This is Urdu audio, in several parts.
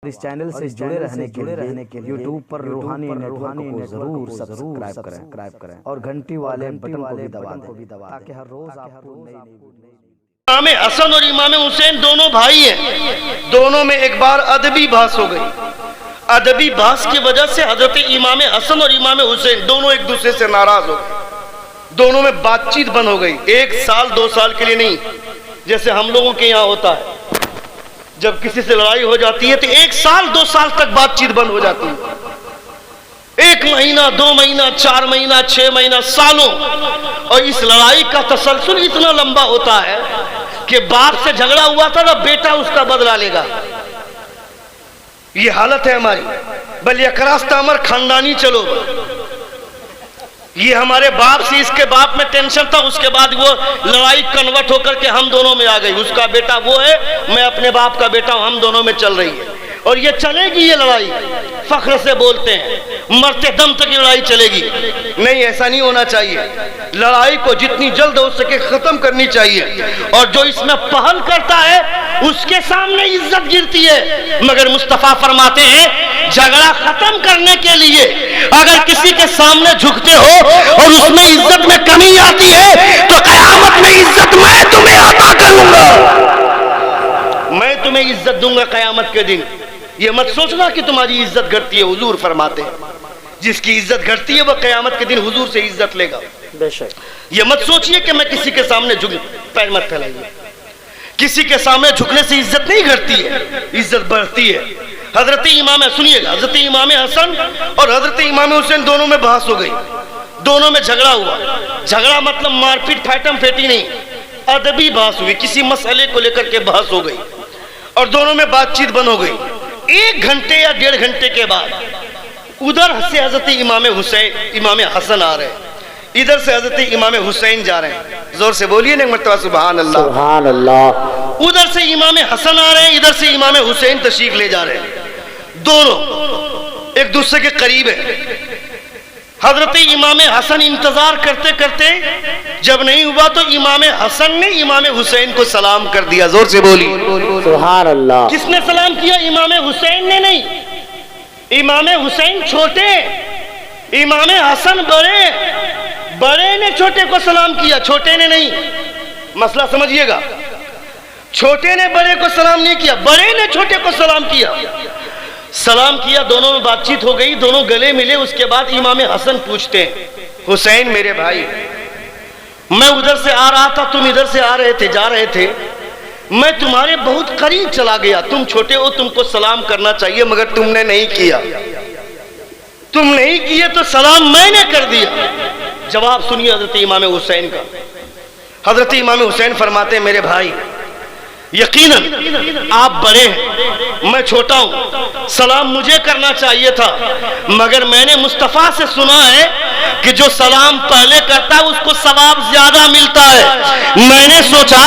اس چینل سے جڑے رہنے کے لیے یوٹیوب پر روحانی نیٹ کو ضرور سبسکرائب کریں اور گھنٹی والے بٹن کو بھی دبا دیں تاکہ ہر روز آپ کو نئی امام حسن اور امام حسین دونوں بھائی ہیں، دونوں میں ایک بار ادبی بحث ہو گئی۔ ادبی بحث کی وجہ سے حضرت امام حسن اور امام حسین دونوں ایک دوسرے سے ناراض ہو گئے، دونوں میں بات چیت بند ہو گئی۔ ایک سال دو سال کے لیے نہیں، جیسے ہم لوگوں کے یہاں ہوتا ہے جب کسی سے لڑائی ہو جاتی ہے تو ایک سال دو سال تک بات چیت بند ہو جاتی ہے، ایک مہینہ دو مہینہ چار مہینہ چھ مہینہ سالوں، اور اس لڑائی کا تسلسل اتنا لمبا ہوتا ہے کہ باپ سے جھگڑا ہوا تھا تو بیٹا اس کا بدلہ لے گا۔ یہ حالت ہے ہماری، بل یک راستہ ہمارا خاندانی چلو، یہ ہمارے باپ سے اس کے باپ میں ٹینشن تھا، اس کے بعد وہ لڑائی کنورٹ ہو کر کے ہم دونوں میں آ گئی، اس کا بیٹا وہ ہے میں اپنے باپ کا بیٹا ہوں، ہم دونوں میں چل رہی ہے اور یہ چلے گی۔ یہ لڑائی فخر سے بولتے ہیں مرتے دم تک یہ لڑائی چلے گی، نہیں ایسا نہیں ہونا چاہیے۔ لڑائی کو جتنی جلد ہو سکے ختم کرنی چاہیے، اور جو اس میں پہل کرتا ہے اس کے سامنے عزت گرتی ہے، مگر مصطفیٰ فرماتے ہیں جھگڑا ختم کرنے کے لیے اگر کسی کے سامنے جھکتے ہو اور اس میں عزت میں کمی آتی ہے تو قیامت میں عزت میں تمہیں عطا کروں گا، میں تمہیں عزت دوں گا قیامت کے دن۔ یہ مت سوچنا کہ تمہاری عزت گھٹتی ہے، حضور فرماتے ہیں جس کی عزت گھٹتی ہے وہ قیامت کے دن حضور سے عزت لے گا۔ بے شک یہ مت سوچئے کہ میں کسی کے سامنے جھک، پیر مت پھیلائیے، کسی کے سامنے جھکنے سے عزت نہیں گھٹتی ہے، عزت بڑھتی ہے۔ حضرت امام سنیے گا، حضرت امام حسن اور حضرت امام حسین دونوں میں بحث ہو گئی، دونوں میں جھگڑا ہوا۔ جھگڑا مطلب مار پیٹ پھیٹم پھیٹی نہیں، ادبی بحث ہوئی، کسی مسئلے کو لے کر کے بحث ہو گئی اور دونوں میں بات چیت بند ہو گئی۔ ایک گھنٹے یا ڈیڑھ گھنٹے کے بعد ادھر سے حضرت امام حسین امام حسن آ رہے ہیں، ادھر سے حضرت امام حسین جا رہے ہیں، زور سے بولیے نا مرتبہ سبحان اللہ سبحان اللہ۔ ادھر سے امام حسن آ رہے ہیں، ادھر سے امام حسین تشریف لے جا رہے ہیں، دونوں ایک دوسرے کے قریب ہیں۔ حضرت امام حسن انتظار کرتے کرتے جب نہیں ہوا تو امام حسن نے امام حسین کو سلام کر دیا، زور سے بولی سبحان اللہ۔ کس نے سلام کیا؟ امام حسین نے نہیں، امام حسین چھوٹے، امام حسن بڑے، بڑے نے چھوٹے کو سلام کیا، چھوٹے نے نہیں۔ مسئلہ سمجھیے گا، چھوٹے نے بڑے کو سلام نہیں کیا، بڑے نے چھوٹے کو سلام کیا۔ سلام کیا، دونوں میں بات چیت ہو گئی، دونوں گلے ملے۔ اس کے بعد امام حسن پوچھتے ہیں حسین میرے بھائی، میں ادھر سے آ رہا تھا، تم ادھر سے آ رہے تھے، جا رہے تھے، میں تمہارے بہت قریب چلا گیا، تم چھوٹے ہو تم کو سلام کرنا چاہیے مگر تم نے نہیں کیا، تم نہیں کیے تو سلام میں نے کر دیا۔ جواب سنیے حضرت امام حسین کا۔ حضرت امام حسین فرماتے ہیں میرے بھائی یقیناً آپ بڑے ہیں، میں چھوٹا ہوں، سلام مجھے کرنا چاہیے تھا، مگر میں نے مصطفیٰ سے سنا ہے کہ جو سلام پہلے کرتا ہے اس کو ثواب زیادہ ملتا ہے۔ میں نے سوچا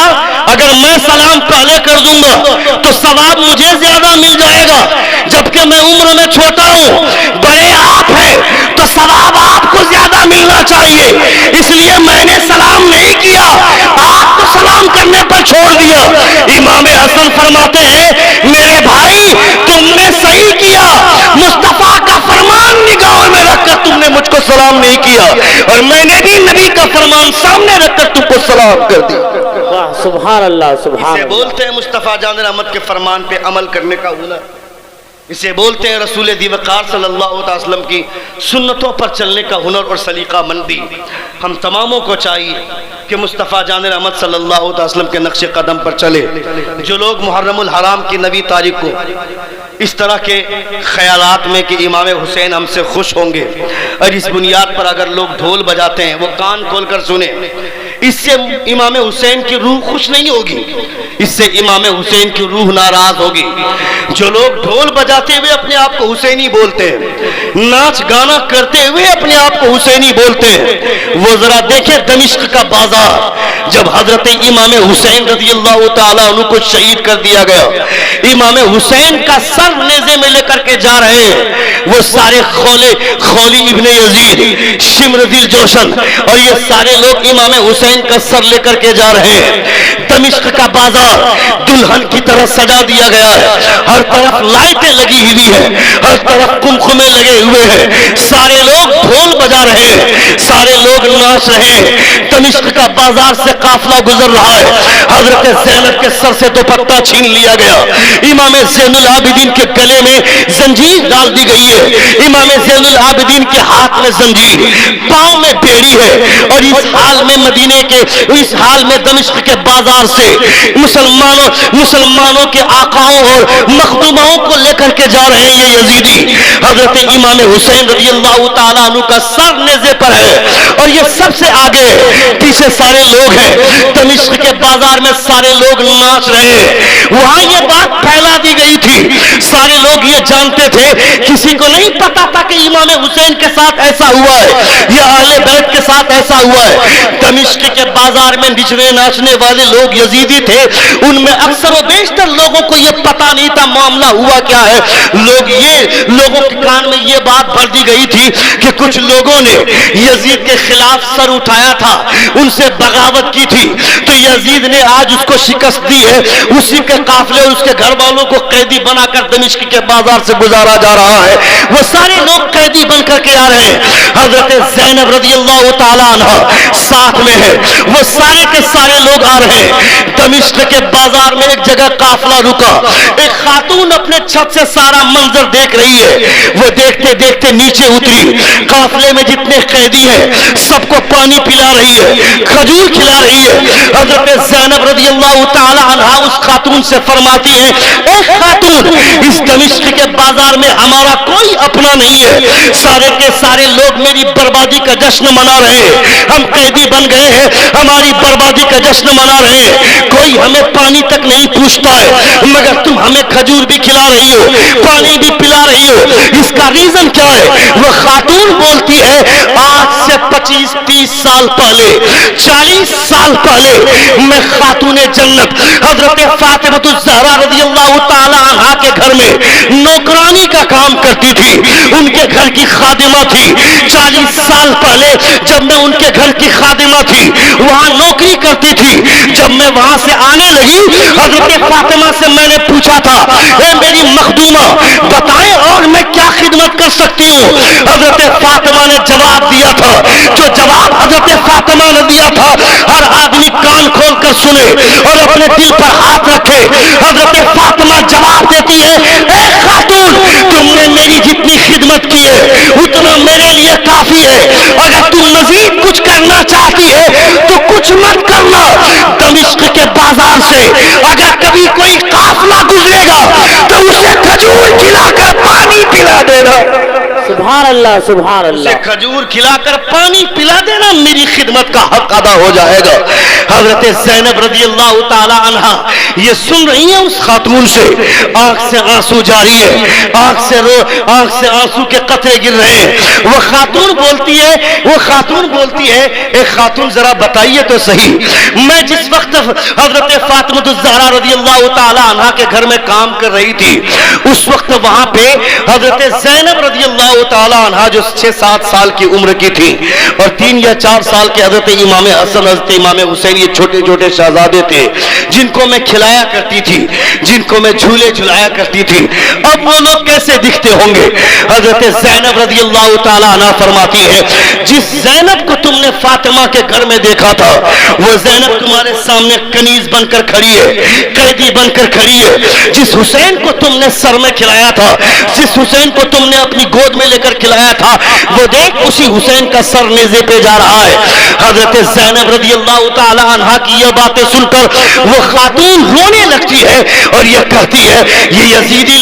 اگر میں سلام پہلے کر دوں گا تو ثواب مجھے زیادہ مل جائے گا، جبکہ میں عمر میں چھوٹا ہوں، بڑے آپ ہیں تو ثواب آپ کو زیادہ ملنا چاہیے، اس لیے میں نے سلام نہیں کیا، آپ کو سلام کرنے پر چھوڑ دیا۔ امام حسن فرماتے ہیں میرے بھائی تم نے صحیح کیا، مصطفیٰ کا فرمان نگاہوں میں رکھ کر تم نے مجھ کو سلام نہیں کیا، اور میں نے بھی نبی کا فرمان سامنے رکھ کر تم کو سلام کر دیا۔ سبحان اللہ سبحان اسے اللہ۔ بولتے ہیں مصطفیٰ جان رحمت کے فرمان پہ عمل کرنے کا ہنر، اسے بولتے ہیں رسول دی وقار صلی اللہ علیہ وسلم کی سنتوں پر چلنے کا ہنر اور سلیقہ مندی۔ ہم تماموں کو چاہیے کہ مصطفیٰ جان رحمت صلی اللہ علیہ وسلم کے نقش قدم پر چلے۔ جو لوگ محرم الحرام کی 9 تاریخ کو اس طرح کے خیالات میں کہ امام حسین ہم سے خوش ہوں گے، اور اس بنیاد پر اگر لوگ ڈھول بجاتے ہیں وہ کان کھول کر سنیں، اس سے امام حسین کی روح خوش نہیں ہوگی، اس سے امام حسین کی روح ناراض ہوگی۔ جو لوگ ڈھول بجاتے ہوئے اپنے آپ کو حسینی بولتے ہیں، ناچ گانا کرتے ہوئے اپنے آپ کو حسینی بولتے ہیں، وہ ذرا دیکھیں دمشق کا بازار جب حضرت امام حسین رضی اللہ تعالیٰ عنہ کو شہید کر دیا گیا، امام حسین کا سر نیزے کلے میں لے کر کے جا رہے ہیں، وہ سارے خولی ابن یزید، شمر دل جوشن اور یہ سارے لوگ امام حسین کا سر لے کر کے جا رہے ہیں۔ دمشق کا بازار دلہن کی طرح سجا دیا گیا ہے، ہر طرف لائٹیں لگی ہوئی ہیں، ہر طرف کمکمے لگے ہوئے ہیں، سارے لوگ ڈھول بجا رہے ہیں، سارے لوگ ناچ رہے ہیں۔ دمشق کا بازار سے قافلہ گزر رہا ہے، حضرت زینب کے سر سے دوپٹہ چھین لیا گیا، امام زین العابدین کے گلے میں زنجیر ڈال دی گئی ہے، امام زین العابدین کے ہاتھ میں زنجیر، پاؤں میں بیڑی ہے، اور اس حال میں دمشق کے بازار سے مسلمانوں کے آقاؤں اور مخدوموں کو لے کر کے جا رہے ہیں یہ یزیدی۔ حضرت امام حسین رضی اللہ تعالیٰ عنہ کا سر نیزے پر ہے اور یہ سب سے آگے، پیچھے سارے لوگ ہیں۔ دمشق کے بازار میں سارے لوگ ناچ رہے ہیں، وہاں یہ بات پھیلا دی گئی تھی، سارے لوگ یہ جانتے تھے، کسی کو نہیں پتا تھا کہ امام حسین کے ساتھ ایسا ہوا ہے یا اہل بیت کے ساتھ ایسا ہوا ہے۔ دمشق کے بازار میں ناچنے والے لوگ یزیدی تھے، ان میں اکثر و بیشتر لوگوں کو یہ پتا نہیں تھا معاملہ ہوا کیا ہے۔ لوگوں کے کان میں یہ بات بھر دی گئی تھی کہ کچھ لوگوں نے یزید کے خلاف سر اٹھایا تھا، ان سے بغاوت کی تھی، تو یزید نے آج اس کو شکست دی ہے، اسی کے قافلے اور اس کے گھر والوں کو قیدی بنا کر دمشق کے بازار سے گزارا جا رہا ہے۔ وہ سارے لوگ قیدی بن کر کے آ رہے ہیں، حضرت زینب رضی اللہ تعالیٰ عنہ ساتھ میں ہے، وہ سارے کے سارے لوگ آ رہے ہیں۔ دمشق کے بازار میں ایک جگہ قافلہ رکا، ایک خاتون اپنے چھت سے سارا منظر دیکھ رہی ہے، وہ دیکھتے دیکھتے نیچے اتری، قافلے میں جتنے قیدی ہیں سب کو پانی پلا رہی ہے، کھجور کھلا رہی ہے۔ حضرت زینب رضی اللہ تعالی عنہ اس خاتون سے فرماتی ہیں، اے خاتون، اس دمشق کے بازار میں ہمارا کوئی اپنا نہیں ہے، سارے کے سارے لوگ میری بربادی کا جشن منا رہے ہیں، ہم قیدی بن گئے ہیں، ہماری بربادی کا جشن منا رہے ہیں، کوئی ہمیں پانی تک نہیں پوچھتا ہے، مگر تم ہمیں کھجور بھی کھلا رہی ہو، پانی بھی پلا رہی ہو، اس کا ریزن کیا ہے؟ وہ خاتون بولتی ہے، آج سے 25-30 سال پہلے، 40 سال پہلے میں خاتون جنت حضرت فاطمہ الزہرا رضی اللہ تعالی عنہا کے گھر میں نوکرانی کا کام کرتی تھی، ان کے گھر کی خادمہ تھی۔ 40 سال پہلے جب میں ان کے گھر کی خادمہ تھی، وہاں نوکری کرتی تھی، جب میں وہاں سے آنے لگی، حضرت فاطمہ سے میں نے پوچھا تھا، اے میری مخدومہ بتائیں اور میں کیا خدمت کر سکتی ہوں؟ حضرت فاطمہ نے جواب دیا تھا، جو جواب حضرت فاطمہ نے دیا تھا ہر آدمی کان کھول کر سنے اور اپنے دل پر ہاتھ رکھے۔ حضرت فاطمہ جواب دیتی ہے، اے خاتون، تم نے میری جتنی خدمت کی ہے اتنا میرے لیے کافی ہے، اگر تم مزید کچھ کرنا چاہتی ہے تو کچھ مت کرنا، دمشق کے بازار سے اگر کبھی کوئی قافلہ گزرے گا تو اسے کھجور کھلا کر پانی پلا دینا، سبحان اللہ سبحان اللہ، اسے کھجور کھلا کر پانی پلا دینا، میری خدمت کا حق ادا ہو جائے گا۔ حضرت زینب رضی اللہ تعالی عنہ یہ سن رہی ہیں، اس خاتون سے آنکھ سے آنسو جاری ہے، آنکھ سے آنسو کے قطرے گر رہے ہیں۔ وہ خاتون بولتی ہے اے خاتون ذرا بتائیے تو صحیح، میں جس وقت حضرت فاطمہ الزہرا رضی اللہ تعالی عنہ کے گھر میں کام کر رہی تھی، اس وقت وہاں پہ حضرت زینب رضی اللہ تعالی عنہ جو 6-7 سال کی عمر کی تھی اور 3 یا 4 سال کے حضرت امام حسن حضرت امام حسین، یہ چھوٹے چھوٹے شہزادے تھے جن کو میں کھلایا کرتی تھی، جن کو میں جھولے جھلایا کرتی تھی، اب وہ لوگ کیسے دکھتے ہوں گے؟ حضرت زینب رضی اللہ تعالی عنہ فرماتی ہے، جس زینب کو تم نے فاطمہ کے گھر میں دیکھا تھا وہ زینب تمہارے سامنے کنیز بن کر کھڑی ہے، قیدی بن کر کھڑی ہے۔ جس حسین کو تم نے سر میں کھلایا تھا، جس حسین کو تم نے اپنی گود میں لے کر کھلایا تھا، وہ دیکھ اسی حسین کا سر نیزے پہ جا رہا ہے۔ حضرت زینب رضی اللہ تعالی عنہ کی یہ باتیں سن کر وہ خاتون رونے لگتی ہے اور یہ کہتی ہے، یہ یزیدی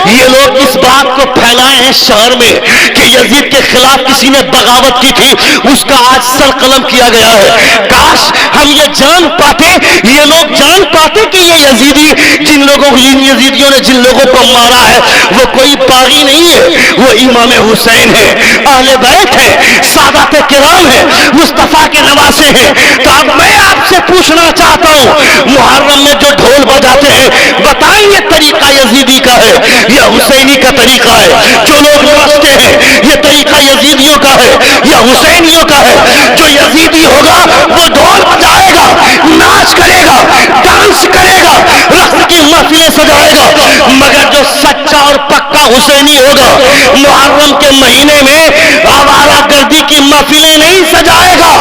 یہ لوگ اس بات کو پھیلائے ہیں شہر میں کہ یزید کے خلاف کسی نے بغاوت کی تھی، اس کا آج سر قلم کیا گیا ہے۔ کاش ہم یہ جان پاتے، یہ لوگ جان پاتے کہ یہ جن یزیدیوں نے جن لوگوں کو مارا ہے وہ کوئی باغی نہیں ہے، وہ امام حسین ہے، اہل بیت ہے، سادات کرام ہے، مصطفیٰ کے نواسے ہیں۔ تو اب میں آپ سے پوچھنا چاہتا ہوں، محرم میں جو ڈھول بجاتے ہیں، بتائیں یہ طریقہ یزیدی کا ہے یا حسینی طریقہ ہے. جو لوگ ناچتے ہیں یہ طریقہ یزیدیوں کا ہے یا حسینیوں کا ہے. جو یزیدی ہوگا وہ ڈھول بجائے گا, ناچ کرے گا, ڈانس کرے گا, رقص کی محفلیں سجائے گا. مگر جو سچا اور پکا حسینی ہوگا محرم کے مہینے میں آوارہ گردی کی محفلیں نہیں سجائے گا.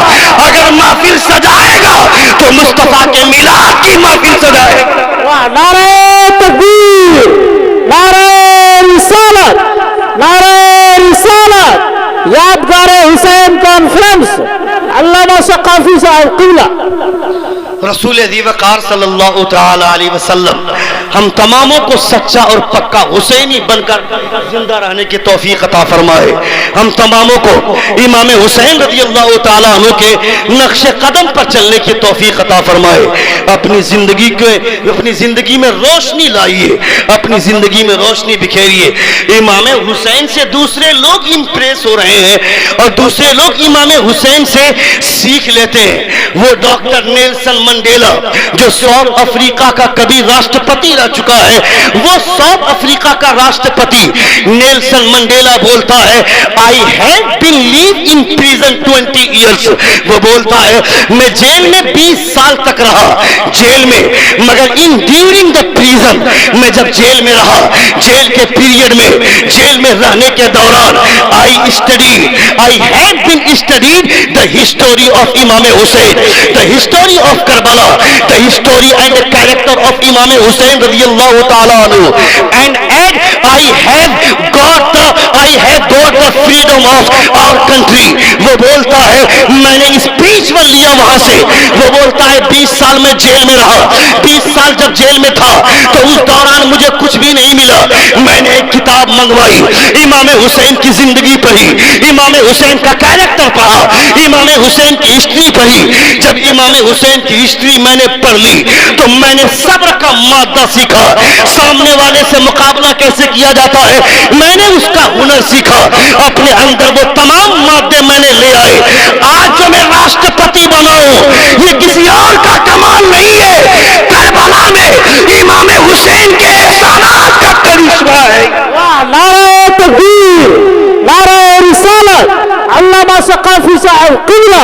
اگر محفل سجائے گا تو مصطفیٰ کے میلاد کی محفل سجائے گا. نعرہ تکبیر, نعرہ رسالت, نعرہ رسالت. یادگار حسین کانفرنس علامہ ثقافی صاحب قبلہ. رسول ذی وقار صلی اللہ تعالی علیہ وسلم ہم تماموں کو سچا اور پکا حسینی بن کر زندہ رہنے کی توفیق عطا فرمائے. ہم تماموں کو امام حسین رضی اللہ تعالی عنہ کے نقش قدم پر چلنے کی توفیق عطا فرمائے. اپنی زندگی میں روشنی لائیے, اپنی زندگی میں روشنی بکھیریے. امام حسین سے دوسرے لوگ امپریس ہو رہے ہیں اور دوسرے لوگ امام حسین سے سیکھ لیتے ہیں. وہ ڈاکٹر نیلسن منڈیلا جو ساؤتھ افریقہ کا کبھی راشٹرپتی رہ چکا ہے, وہ ساؤتھ افریقہ کا راشٹرپتی نیلسن منڈیلا بولتا ہے I have been lived in prison 20 years. وہ بولتا ہے میں جیل میں 20 سال تک رہا جیل میں, مگر in during the prison میں جب جیل میں رہا, جیل کے پیریڈ میں, جیل میں رہنے کے دوران I have been studied the history of Imam Hussein, the history of Karbala, the history and the character of Imam Hussein radiyallahu ta'ala anhu, and I have got the freedom of our country. وہ بولتا ہے میں نے اسپریچول لیا وہاں سے. وہ بولتا ہے 20 سال میں جیل میں رہا, 20 سال جب جیل میں تھا تو اس دوران مجھے کچھ بھی نہیں ملا. میں نے ایک کتاب منگوائی, امام حسین کی زندگی پڑھی, امام حسین کا کیریکٹر پڑھا, امام حسین کی ہسٹری پڑھی. جب امام حسین کی ہسٹری میں نے پڑھ لی تو میں نے صبر کا مادہ سیکھا, سامنے والے سے مقابلہ کیسے کیا جاتا ہے میں نے اس کا ہنر سیکھا. اپنے اندر وہ تمام مادے میں نے لے آئے. آج جو میں راشٹرپتی بنا ہوں یہ کسی اور کا کمال نہیں ہے, کربلا میں امام حسین کے احسانات کا کرشمہ ہے. نعرہ تکبیر, نعرہ رسالت, علامہ ثقافی صاحب قبلہ.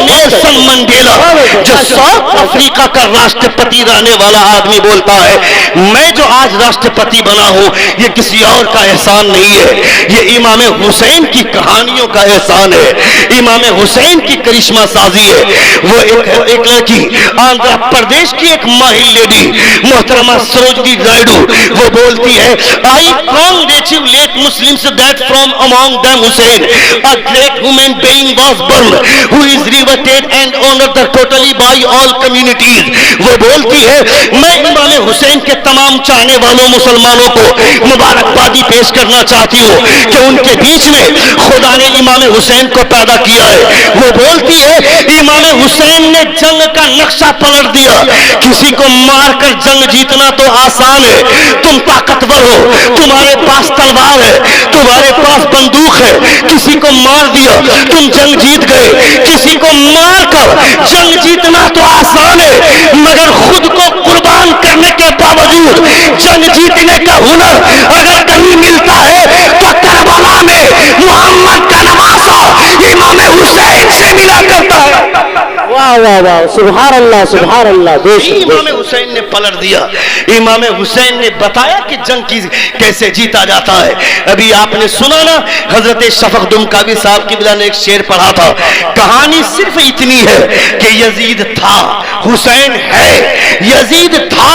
نیلسن منڈیلا جو ساؤتھ افریقہ کا راشٹرپتی رہنے والا آدمی بولتا ہے میں جو آج راشٹرپتی بنا ہوں یہ کسی اور کا احسان نہیں ہے, یہ امام حسین کی کہانیوں کا احسان ہے, امام حسین کی کرشمہ سازی ہے. وہ ایک لڑکی آندھرا پردیش کی ایک ماہر لیڈی محترمہ سروجنی نائیڈو, وہ بولتی ہے I congratulate Muslims that from among them Hussein, a great human being was born who is revered and honored totally by all communities. وہ بولتی ہے میں امام حسین کے تمام چاہنے والوں مسلمانوں کو مبارکبادی پیش کرنا چاہتی ہوں کہ ان کے بیچ میں خدا نے امام حسین کو پیدا کیا ہے. وہ بولتی ہے امام حسین نے جنگ کا نقشہ پلٹ دیا. کسی کو مار کر جنگ جیتنا تو آسان ہے, تم طاقتور ہو, تمہارے پاس تلوار ہے, تمہارے پاس بندوق ہے, کسی کو مار دیا تم جنگ جیت گئے. کسی کو مار کر جنگ جیتنا تو آسان ہے, مگر خود کو قربان کرنے کے باوجود جنگ جیتنے کا ہنر اگر کہیں ملتا ہے تو کربلا میں محمد کا نواسا امام حسین سے ملا کرتا ہے. واہ واہ واہ, سبحان اللہ, سبحان اللہ. امام حسین نے پلٹ دیا, امام حسین نے بتایا کہ جنگ کیسے جیتا جاتا ہے. ابھی آپ نے سنا نا حضرت شفق دمکاوی صاحب کی بلا نے ایک شعر پڑھا تھا, کہانی صرف اتنی ہے کہ یزید تھا حسین ہے, یزید تھا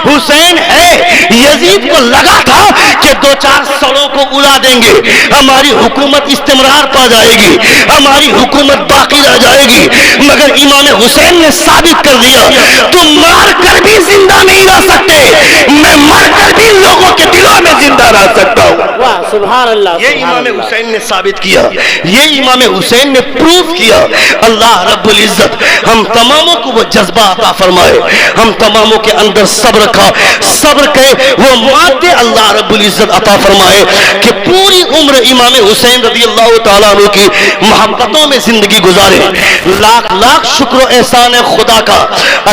حسین ہے. یزید کو لگا تھا کہ 2-4 سڑوں کو اڑا دیں گے, ہماری حکومت استمرار پا جائے گی, ہماری حکومت باقی رہ جائے گی, مگر امام حسین نے ثابت کر دیا تم مار کر بھی زندہ نہیں رہ سکتے, میں مر کر بھی لوگوں کے دلوں میں زندہ رہ سکتا ہوں. سبحان اللہ یہ امام حسین نے ثابت کیا، یہ امام حسین نے پروف کیا۔ اللہ رب العزت ہم تماموں کو وہ جذبہ عطا فرمائے، ہم تماموں کے اندر صبر کا، صبر کے وہ مادے اللہ رب العزت عطا فرمائے کہ پوری عمر امام حسین رضی اللہ تعالیٰ عنہ کی محبتوں میں زندگی گزارے۔ لاکھ لاکھ شکر و احسان ہے خدا کا،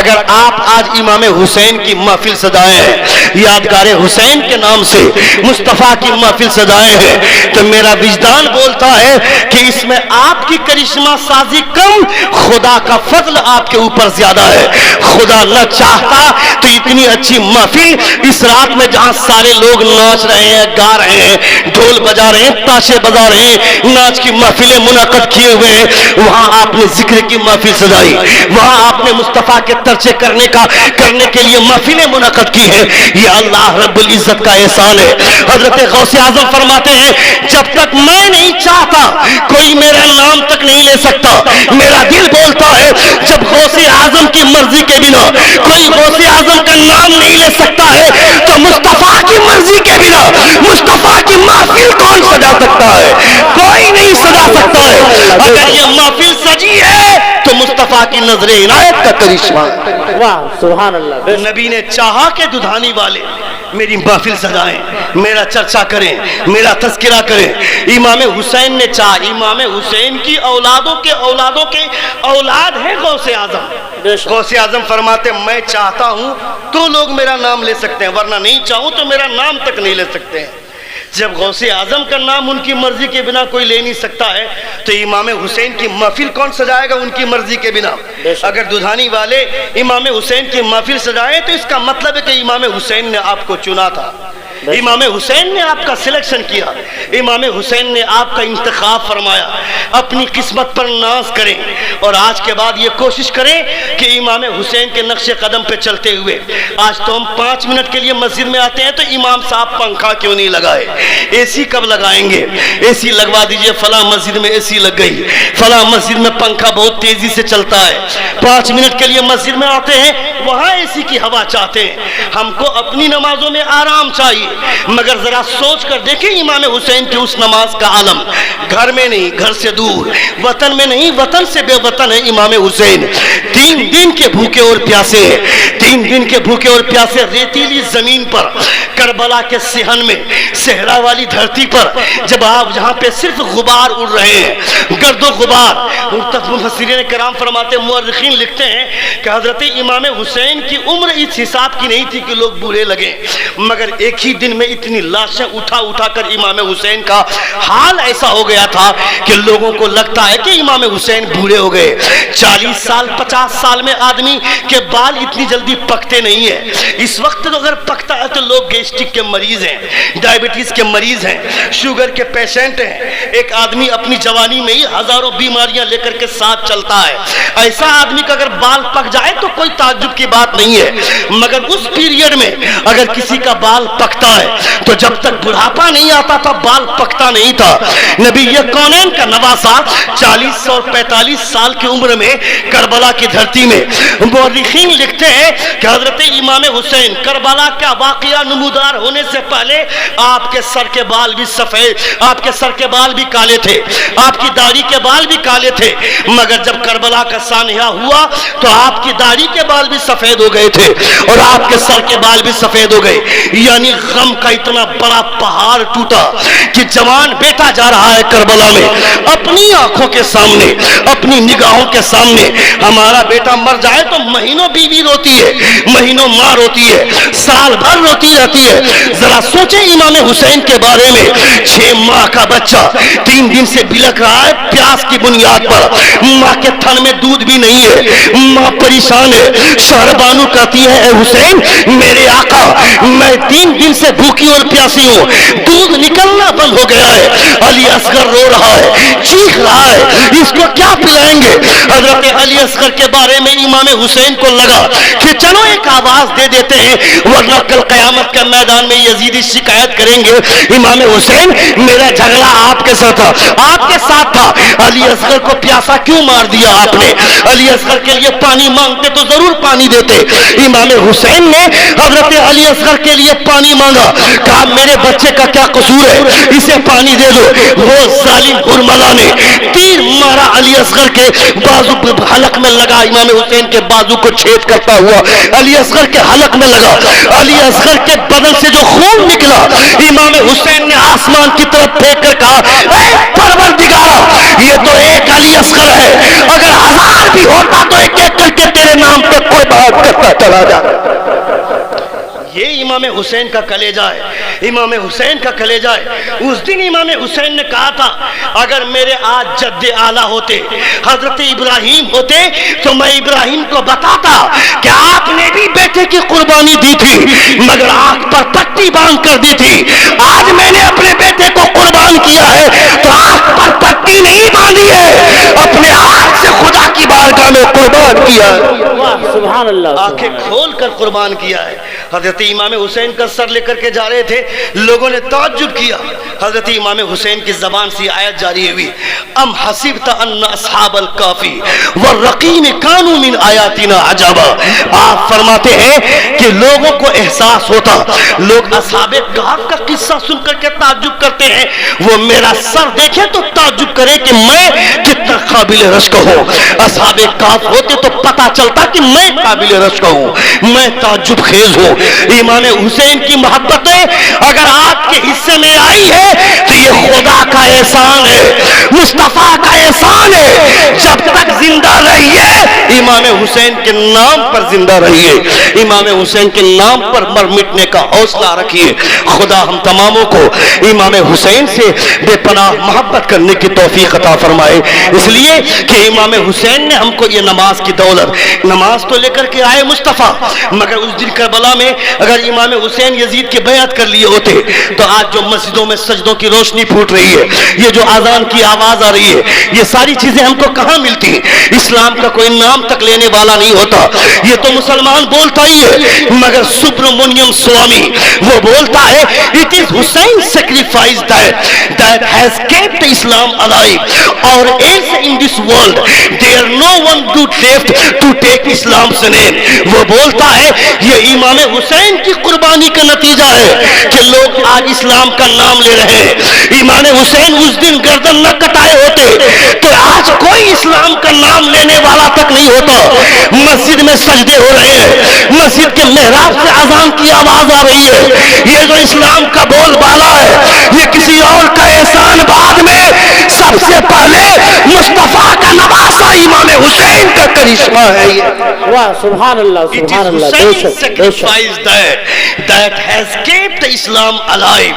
اگر آپ آج امام حسین کی محفل سجائے ہیں، یادگار حسین کے نام سے مصطفیٰ کی محفل سجائے ہیں، تو میرا وجدان بولتا ہے کہ اس میں آپ کی کرشمہ سازی کم، خدا کا فضل آپ کے اوپر زیادہ ہے۔ خدا نہ چاہتا تو اتنی اچھی محفل اس رات میں جہاں سارے لوگ ناچ رہے ہیں، گا رہے ہیں، ڈھول بجا رہے ہیں، تاشے بجا رہے ہیں، ناچ کی محفلیں منعقد کیے ہوئے ہیں، وہاں آپ نے ذکر کی محفل سجائی، وہاں آپ نے مصطفیٰ کے ترچے کرنے کے لیے محفلیں منعقد کی ہیں۔ یہ اللہ رب العزت کا احسان ہے۔ حضرت غوث اعظم فرماتے ہیں جب تک میں نہیں چاہتا کوئی میرا نام تک نہیں لے سکتا۔ میرا دل بولتا ہے جب غوث اعظم کی مرضی کے بنا کوئی غوث اعظم کا نام نہیں لے سکتا ہے تو مصطفیٰ کی مرضی کے بنا مصطفیٰ کی محفل کون سجا سکتا ہے؟ کوئی نہیں سجا سکتا ہے۔ اگر یہ محفل سجی ہے تو مصطفیٰ کی نظر عنایت کا کرشمہ۔ واہ سبحان اللہ۔ نبی نے چاہا کہ ددھانی والے میری محفل سجائیں، میرا چرچا کریں، میرا تذکرہ کریں۔ امام حسین نے چاہا، امام حسین کی اولادوں کے اولاد ہے غوث اعظم۔ غوث اعظم فرماتے میں چاہتا ہوں تو لوگ میرا نام لے سکتے ہیں، ورنہ نہیں چاہوں تو میرا نام تک نہیں لے سکتے ہیں۔ جب غوث اعظم کا نام ان کی مرضی کے بنا کوئی لے نہیں سکتا ہے تو امام حسین کی محفل کون سجائے گا ان کی مرضی کے بنا؟ اگر ددھانی والے امام حسین کی محفل سجائے تو اس کا مطلب ہے کہ امام حسین نے آپ کو چنا تھا، امام حسین نے آپ کا سلیکشن کیا، امام حسین نے آپ کا انتخاب فرمایا۔ اپنی قسمت پر ناز کریں اور آج کے بعد یہ کوشش کریں کہ امام حسین کے نقش قدم پہ چلتے ہوئے آج تو ہم 5 منٹ کے لیے مسجد میں آتے ہیں تو امام صاحب پنکھا کیوں نہیں لگائے؟ اے سی کب لگائیں گے؟ اے سی لگوا دیجئے، فلاں مسجد میں اے سی لگ گئی، فلاں مسجد میں پنکھا بہت تیزی سے چلتا ہے، 5 منٹ کے لیے مسجد میں آتے ہیں وہاں اے سی کی ہوا چاہتے ہیں۔ ہم کو اپنی نمازوں میں آرام چاہیے، مگر ذرا سوچ کر دیکھیں امام حسین کی اس نماز کا عالم، گھر میں نہیں گھر سے دور، وطن میں نہیں وطن سے بے وطن ہے امام حسین۔ 3 دن کے بھوکے اور پیاسے ہیں، 3 دن کے بھوکے اور پیاسے ریتیلی زمین پر کربلا کے صحن میں، صحرا والی دھرتی پر، جب آپ جہاں پہ صرف غبار اڑ رہے ہیں، گرد و غبار۔ مفسرین کرام فرماتے، مورخین لکھتے ہیں کہ حضرت امام حسین کی عمر اس حساب کی نہیں تھی کہ لوگ بوڑھے لگیں، مگر ایک ہی دن میں اتنی لاشیں اٹھا کر امام حسین کا حال ایسا ہو گیا تھا کہ لوگوں کو لگتا ہے کہ امام حسین بوڑھے ہو گئے۔ 40 سال 50 سال میں آدمی کے بال اتنی جلدی پکتے نہیں ہیں۔ اس وقت اگر پکتا ہے تو لوگ گیسٹرک کے مریض ہیں، ڈائبٹیز کے مریض ہیں، شوگر کے پیشنٹ ہیں۔ ایک آدمی اپنی جوانی میں ہی ہزاروں بیماریاں لے کر کے ساتھ چلتا ہے۔ ایسا آدمی کا اگر بال پک جائے تو کوئی تعجب کی بات نہیں ہے، مگر اس پیریڈ میں اگر کسی کا بال پکتا ہے تو جب تک بڑھاپا نہیں آتا تھا بال پکتا نہیں تھا۔ نبی کونین کا نواسا 40 اور 45 سال کی عمر میں کربلا کی دھرتی میں، مورخین لکھتے ہیں کہ حضرت امام حسین کربلا کا واقعہ نمودار ہونے سے پہلے آپ کے سر کے بال بھی سفید، آپ کے سر کے بال بھی کالے تھے، آپ کی داڑھی کے بال بھی کالے تھے، مگر جب کربلا کا سانحہ ہوا تو آپ کی داڑھی کے بال بھی سفید ہو گئے تھے اور آپ کے سر کے بال بھی سفید ہو گئے۔ یعنی غم کا اتنا بڑا پہاڑ ٹوٹا کہ جوان بیٹا جا رہا ہے کربلا میں، اپنی آنکھوں کے سامنے، اپنی نگاہوں کے سامنے۔ ہمارا بیٹا مر جائے تو مہینوں بیوی روتی ہے، مہینوں ماں روتی ہے، سال بھر روتی رہتی ہے۔ ذرا سوچیں امام حسین کے بارے میں، 6 ماہ کا بچہ 3 دن سے بلک رہا ہے پیاس کی بنیاد پر، ماں کے تھن میں دودھ بھی نہیں ہے، ماں پریشان ہے۔ شہربانو کہتی ہے اے حسین میرے آقا میں 3 دن سے بھوکی اور پیاسی ہوں، دودھ نکلنا بند ہو گیا ہے۔ علی اصغر رو رہا ہے، چیخ رہا ہے، اس کو کیا پلائیں گے؟ حضرت علی اصغر کے بارے میں امام حسین کو لگا کہ چلو ایک آواز دے دیتے ہیں ورنہ کل قیامت کے میدان میں یزیدی شکایت کریں گے امام حسین میرا جھگڑا آپ کے ساتھ تھا، آپ کے ساتھ تھا، علی اصغر کو پیاسا کیوں مار دیا آپ نے؟ علی اصغر کے لیے پانی مانگتے تو ضرور پانی دیتے۔ امام حسین نے حضرت علی اصغر کے لیے پانی مانگا، کہا میرے بچے کا کیا کیا قصور ہے، اسے پانی دے دو۔ وہ ظالم برملا نے تیر مارا علی اصغر کے بازو حلق میں لگا، امام حسین کے بازو کو چھید کرتا ہوا علی اصغر کے حلق میں لگا۔ علی اصغر کے بدن سے جو خون نکلا، امام حسین نے آسمان کی طرف پھینک کر کہا اے پروردگارا، یہ تو ایک علی اصغر ہے، اگر 1000 بھی ہوتا تو ایک ایک کر کے تیرے نام پہ کوئی بات کرتا چلا جا۔ یہ امام حسین کا کلیجہ ہے، امام حسین کا کلیجہ ہے۔ اس دن امام حسین نے کہا تھا اگر میرے آج جد اعلیٰ ہوتے، حضرت ابراہیم ہوتے، تو میں ابراہیم کو بتاتا کہ آپ نے بھی بیٹے کی قربانی دی تھی مگر آنکھ پر پٹی باندھ کر دی تھی، آج میں نے اپنے بیٹے کو قربان کیا ہے تو آنکھ پر پٹی نہیں باندھی ہے، اپنے ہاتھ سے خدا کی بارگاہ میں قربان کیا ہے، سبحان اللہ، آنکھیں کھول کر قربان کیا ہے۔ حضرت امام حسین کا سر لے کر کے جا رہے تھے، لوگوں نے تعجب کیا، حضرت امام حسین کی زبان سے آیت جاری ہوئی ام حسبت ان اصحاب الکافی والرقیم کانوا من آیاتنا عجبا۔ آپ فرماتے ہیں کہ لوگوں کو احساس ہوتا، لوگ اصحاب کہف کا قصہ سن کر کے تعجب کرتے ہیں، وہ میرا سر دیکھے تو تعجب کرے کہ میں کتنا قابل رشک ہوں، اصحاب کہف ہوتے تو پتا چلتا کہ میں قابل رشک ہوں، میں تعجب خیز ہوں۔ امام حسین کی محبتیں اگر آپ کے حصے میں آئی ہے تو یہ خدا کا احسان ہے، مصطفیٰ کا احسان ہے۔ جب تک زندہ رہیے امام حسین کے نام پر زندہ رہیے، امام حسین کے نام پر مر مٹنے کا حوصلہ رکھیے۔ خدا ہم تماموں کو امام حسین سے بے پناہ محبت کرنے کی توفیق عطا فرمائے، اس لیے کہ امام حسین نے ہم کو یہ نماز کی دولت، نماز تو لے کر کے آئے مصطفیٰ، مگر اس دن کربلا میں اگر امام حسین یزید کے بیعت کر لیے ہوتے تو آج جو مسجدوں میں سجدوں کی روشنی پھوٹ رہی ہے، یہ جو اذان کی آواز آ رہی ہے، یہ ساری چیزیں ہم کو کہاں ملتی ہیں؟ اسلام کا کوئی نام تک لینے والا نہیں ہوتا، یہ تو مسلمان بولتا ہی ہے، مگر سبرمنیم سوامی وہ بولتا ہے it is Hussein sacrifice that has kept Islam alive or else in this world there no one do left to take Islam's name۔ وہ بولتا ہے یہ امام حسین کی قربانی کا نتیجہ ہے کہ لوگ آج اسلام کا نام لے رہے ہیں۔ امام حسین اس دن گردن نہ کٹائے ہوتے تو آج کوئی اسلام کا نام لینے والا تک نہیں ہوتا۔ مسجد میں سجدے ہو رہے ہیں، مسجد کے محراب سے اذان کی آواز آ رہی ہے، یہ جو اسلام کا بول بالا ہے یہ کسی اور کا احسان بعد میں، سب سے پہلے مصطفیٰ کا نواسا امام حسین کا کرشمہ ہے۔ واہ سبحان اللہ، سبحان اللہ، بے شک بے شک۔ that has kept Islam alive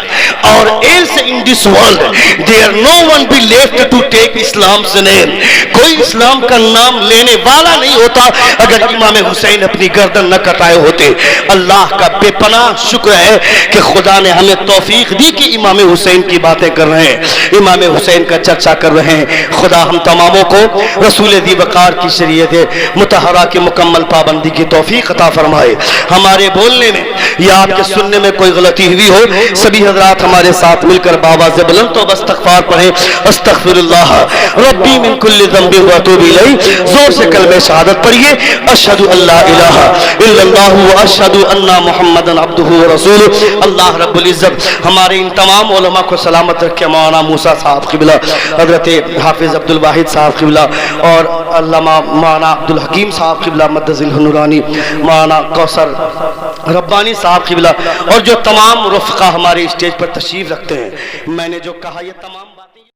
or else in this world there no one be left to take Islam's name۔ کوئی اسلام کا نام لینے والا نہیں ہوتا اگر امام حسین اپنی گردن نہ کٹائے ہوتے۔ اللہ کا بے پناہ شکر ہے کہ خدا نے ہمیں توفیق دی کہ امام حسین کی باتیں کر رہے ہیں، امام حسین کا چرچا کر رہے ہیں۔ خدا ہم تماموں کو رسول ذی وقار کی شریعت مطہرہ کی مکمل پابندی کی توفیق عطا فرمائے۔ ہمارے بولنے میں یا آپ کے سننے میں کوئی غلطی ہوئی ہو، سبھی حضرات ہمارے ساتھ مل کر باواز بلند توبہ استغفار پڑھیں۔ استغفر اللہ ربی من کل ذنب و اتوب الیہ، زور سے کلمہ شہادت پڑھیے، اشہد ان لا الہ الا اللہ و اشہد ان محمدًا عبدہ و رسولہ۔ اللہ رب العزت ہمارے ان تمام علماء کو سلامت رکھے، مولانا موسیٰ صاحب قبلہ، حضرت حافظ عبد الواحد صاحب قبلہ، اور علامہ مولانا عبد الحکیم صاحب قبلہ مدذ النورانی، مولانا کوثر ربانی صاحب قبلہ، اور جو تمام رفقا ہمارے اسٹیج پر تشریف رکھتے ہیں۔ میں نے جو کہا یہ تمام